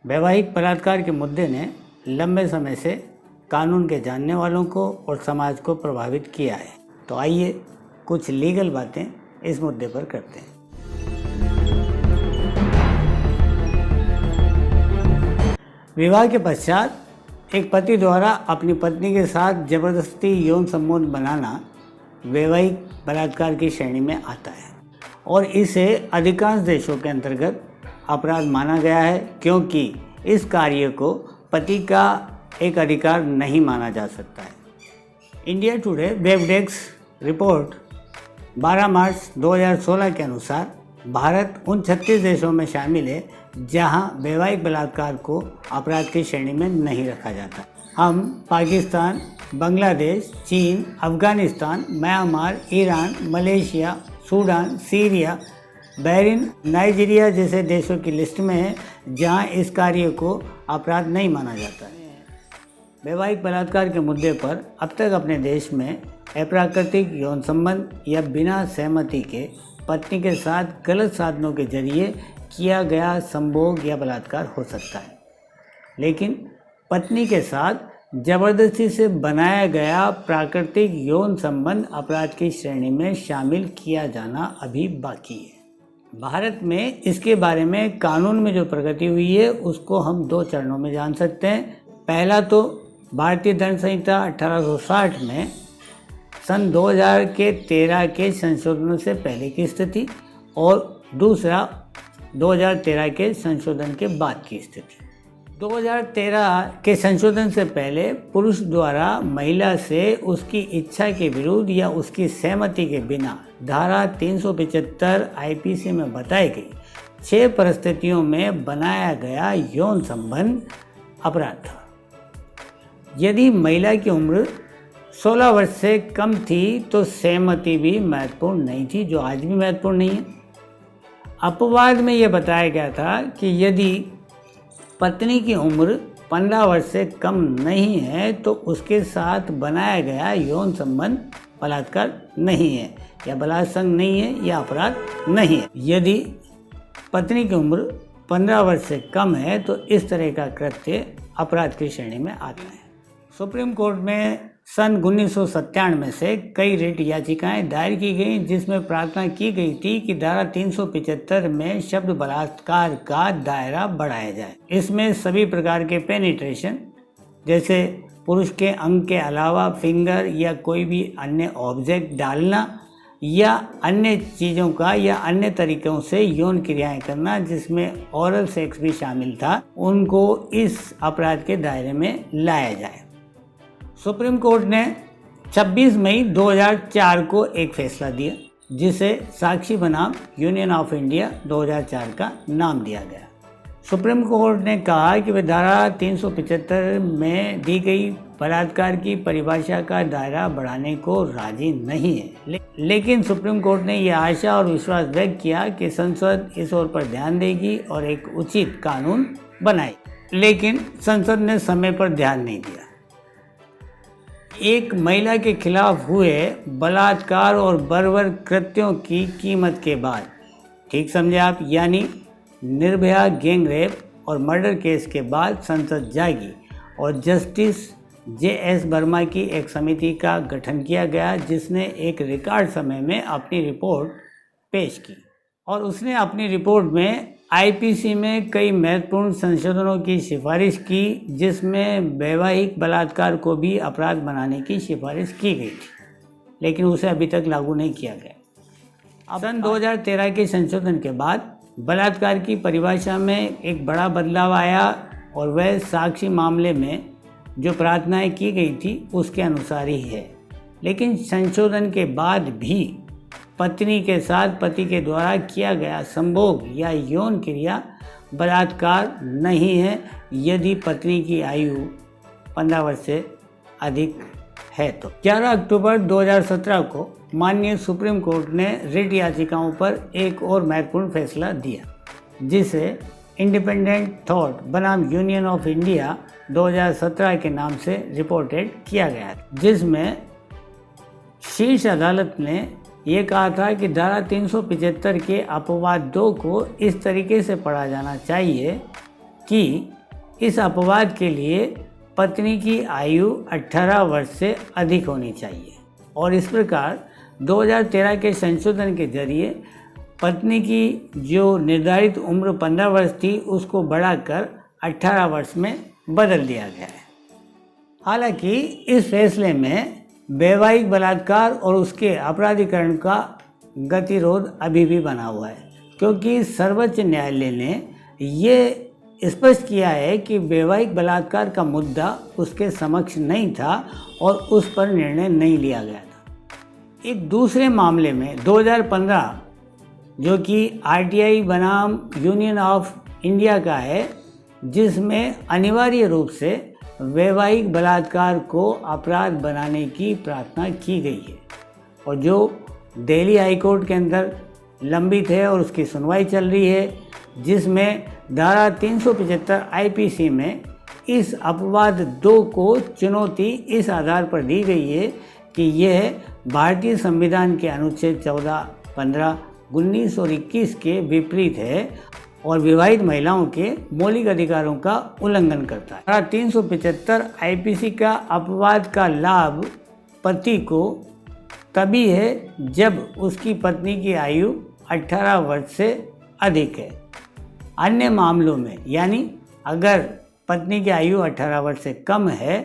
वैवाहिक बलात्कार के मुद्दे ने लंबे समय से कानून के जानने वालों को और समाज को प्रभावित किया है। तो आइए कुछ लीगल बातें इस मुद्दे पर करते हैं। विवाह के पश्चात एक पति द्वारा अपनी पत्नी के साथ जबरदस्ती यौन संबंध बनाना वैवाहिक बलात्कार की श्रेणी में आता है और इसे अधिकांश देशों के अंतर्गत अपराध माना गया है, क्योंकि इस कार्य को पति का एक अधिकार नहीं माना जा सकता है। India today web desk report 12 मार्च 2016 के अनुसार भारत उन 36 देशों में शामिल है जहां वैवाहिक बलात्कार को अपराध की श्रेणी में नहीं रखा जाता। हम पाकिस्तान, बांग्लादेश, चीन, Afghanistan, Myanmar, Iran, Malaysia, Sudan, Syria, Bahrain, Nigeria जैसे देशों की लिस्ट में है जहां इस कार्य को अपराध नहीं माना जाता है। वैवाहिक बलात्कार के मुद्दे पर अब तक अपने देश में अप्राकृतिक यौन संबंध या बिना सहमति के पत्नी के साथ गलत साधनों के जरिए किया गया संभोग या बलात्कार हो सकता है, लेकिन पत्नी के साथ जबरदस्ती से बनाया गया प्राकृतिक यौन संबंध अपराध की श्रेणी में शामिल किया जाना अभी बाकी है। भारत में इसके बारे में कानून में जो प्रगति हुई है उसको हम 2 चरणों में जान सकते हैं। पहला तो भारतीय दंड संहिता 1860 में सन 2013 के संशोधनों से पहले की स्थिति और दूसरा 2013 के संशोधन के बाद की स्थिति। 2013 के संशोधन से पहले पुरुष द्वारा महिला से उसकी इच्छा के विरुद्ध या उसकी सहमति के बिना धारा 375 आईपीसी में बताई गई 6 परिस्थितियों में बनाया गया यौन संबंध अपराध था। यदि महिला की उम्र 16 वर्ष से कम थी तो सहमति भी महत्वपूर्ण नहीं थी, जो आज भी महत्वपूर्ण नहीं है। अपवाद में यह बताया गया था कि यदि पत्नी की उम्र 15 वर्ष से कम नहीं है तो उसके साथ बनाया गया यौन संबंध बलात्कार नहीं है या बलात्कार नहीं है या अपराध नहीं है। यदि पत्नी की उम्र 15 वर्ष से कम है तो इस तरह का कृत्य अपराध की श्रेणी में आता है। सुप्रीम कोर्ट में सन 1997 से कई रिट याचिकाएं दायर की गई जिसमें प्रार्थना की गई थी कि धारा 375 में शब्द बलात्कार का दायरा बढ़ाया जाए। इसमें सभी प्रकार के पेनिट्रेशन जैसे पुरुष के अंग के अलावा फिंगर या कोई भी अन्य ऑब्जेक्ट डालना या अन्य चीज़ों का या अन्य तरीकों से यौन क्रियाएं करना जिसमें ओरल सेक्स भी शामिल था, उनको इस अपराध के दायरे में लाया जाए। सुप्रीम कोर्ट ने 26 मई 2004 को एक फैसला दिया जिसे साक्षी बनाम यूनियन ऑफ इंडिया 2004 का नाम दिया गया। सुप्रीम कोर्ट ने कहा कि वह धारा 375 में दी गई बलात्कार की परिभाषा का दायरा बढ़ाने को राजी नहीं है, लेकिन सुप्रीम कोर्ट ने यह आशा और विश्वास व्यक्त किया कि संसद इस ओर पर ध्यान देगी और एक उचित कानून बनाएगी, लेकिन संसद ने समय पर ध्यान नहीं दिया। एक महिला के खिलाफ हुए बलात्कार और बर्बर कृत्यों की कीमत के बाद, ठीक समझे आप, यानी निर्भया गैंग रेप और मर्डर केस के बाद संसद जागी और जस्टिस JS वर्मा की एक समिति का गठन किया गया जिसने एक रिकॉर्ड समय में अपनी रिपोर्ट पेश की और उसने अपनी रिपोर्ट में आईपीसी में कई महत्वपूर्ण संशोधनों की सिफारिश की जिसमें वैवाहिक बलात्कार को भी अपराध बनाने की सिफारिश की गई थी, लेकिन उसे अभी तक लागू नहीं किया गया। सन 2013 के संशोधन के बाद बलात्कार की परिभाषा में एक बड़ा बदलाव आया और वह साक्षी मामले में जो प्रार्थनाएं की गई थी उसके अनुसार ही है, लेकिन संशोधन के बाद भी पत्नी के साथ पति के द्वारा किया गया संभोग या यौन क्रिया बलात्कार नहीं है यदि पत्नी की आयु 15 वर्ष से अधिक है तो। 11 अक्टूबर 2017 को माननीय सुप्रीम कोर्ट ने रिट याचिकाओं पर एक और महत्वपूर्ण फैसला दिया जिसे इंडिपेंडेंट थॉट बनाम यूनियन ऑफ इंडिया 2017 के नाम से रिपोर्टेड किया गया, जिसमें शीर्ष अदालत ने ये कहा था कि धारा 375 के अपवाद 2 को इस तरीके से पढ़ा जाना चाहिए कि इस अपवाद के लिए पत्नी की आयु 18 वर्ष से अधिक होनी चाहिए और इस प्रकार 2013 के संशोधन के जरिए पत्नी की जो निर्धारित उम्र 15 वर्ष थी उसको बढ़ाकर 18 वर्ष में बदल दिया गया है। हालांकि इस फैसले में वैवाहिक बलात्कार और उसके अपराधीकरण का गतिरोध अभी भी बना हुआ है, क्योंकि सर्वोच्च न्यायालय ने ये स्पष्ट किया है कि वैवाहिक बलात्कार का मुद्दा उसके समक्ष नहीं था और उस पर निर्णय नहीं लिया गया था। एक दूसरे मामले में 2015 जो कि आरटीआई बनाम यूनियन ऑफ इंडिया का है, जिसमें अनिवार्य रूप से वैवाहिक बलात्कार को अपराध बनाने की प्रार्थना की गई है और जो दिल्ली हाई कोर्ट के अंदर लंबित है और उसकी सुनवाई चल रही है, जिसमें धारा 375 आईपीसी में इस अपवाद 2 को चुनौती इस आधार पर दी गई है कि यह भारतीय संविधान के अनुच्छेद 14, 15, 19 और 21 के विपरीत है और विवाहित महिलाओं के मौलिक अधिकारों का उल्लंघन करता है। धारा 375 आईपीसी का अपवाद का लाभ पति को तभी है जब उसकी पत्नी की आयु 18 वर्ष से अधिक है। अन्य मामलों में, यानी अगर पत्नी की आयु 18 वर्ष से कम है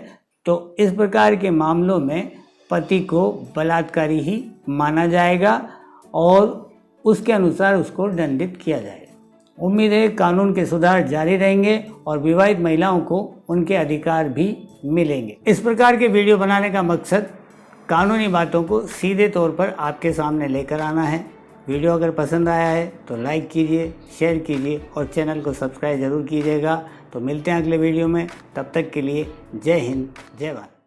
तो इस प्रकार के मामलों में पति को बलात्कारी ही माना जाएगा और उसके अनुसार उसको दंडित किया जाएगा। उम्मीद है कानून के सुधार जारी रहेंगे और विवाहित महिलाओं को उनके अधिकार भी मिलेंगे। इस प्रकार के वीडियो बनाने का मकसद कानूनी बातों को सीधे तौर पर आपके सामने लेकर आना है। वीडियो अगर पसंद आया है तो लाइक कीजिए, शेयर कीजिए और चैनल को सब्सक्राइब ज़रूर कीजिएगा। तो मिलते हैं अगले वीडियो में, तब तक के लिए जय हिंद, जय भारत।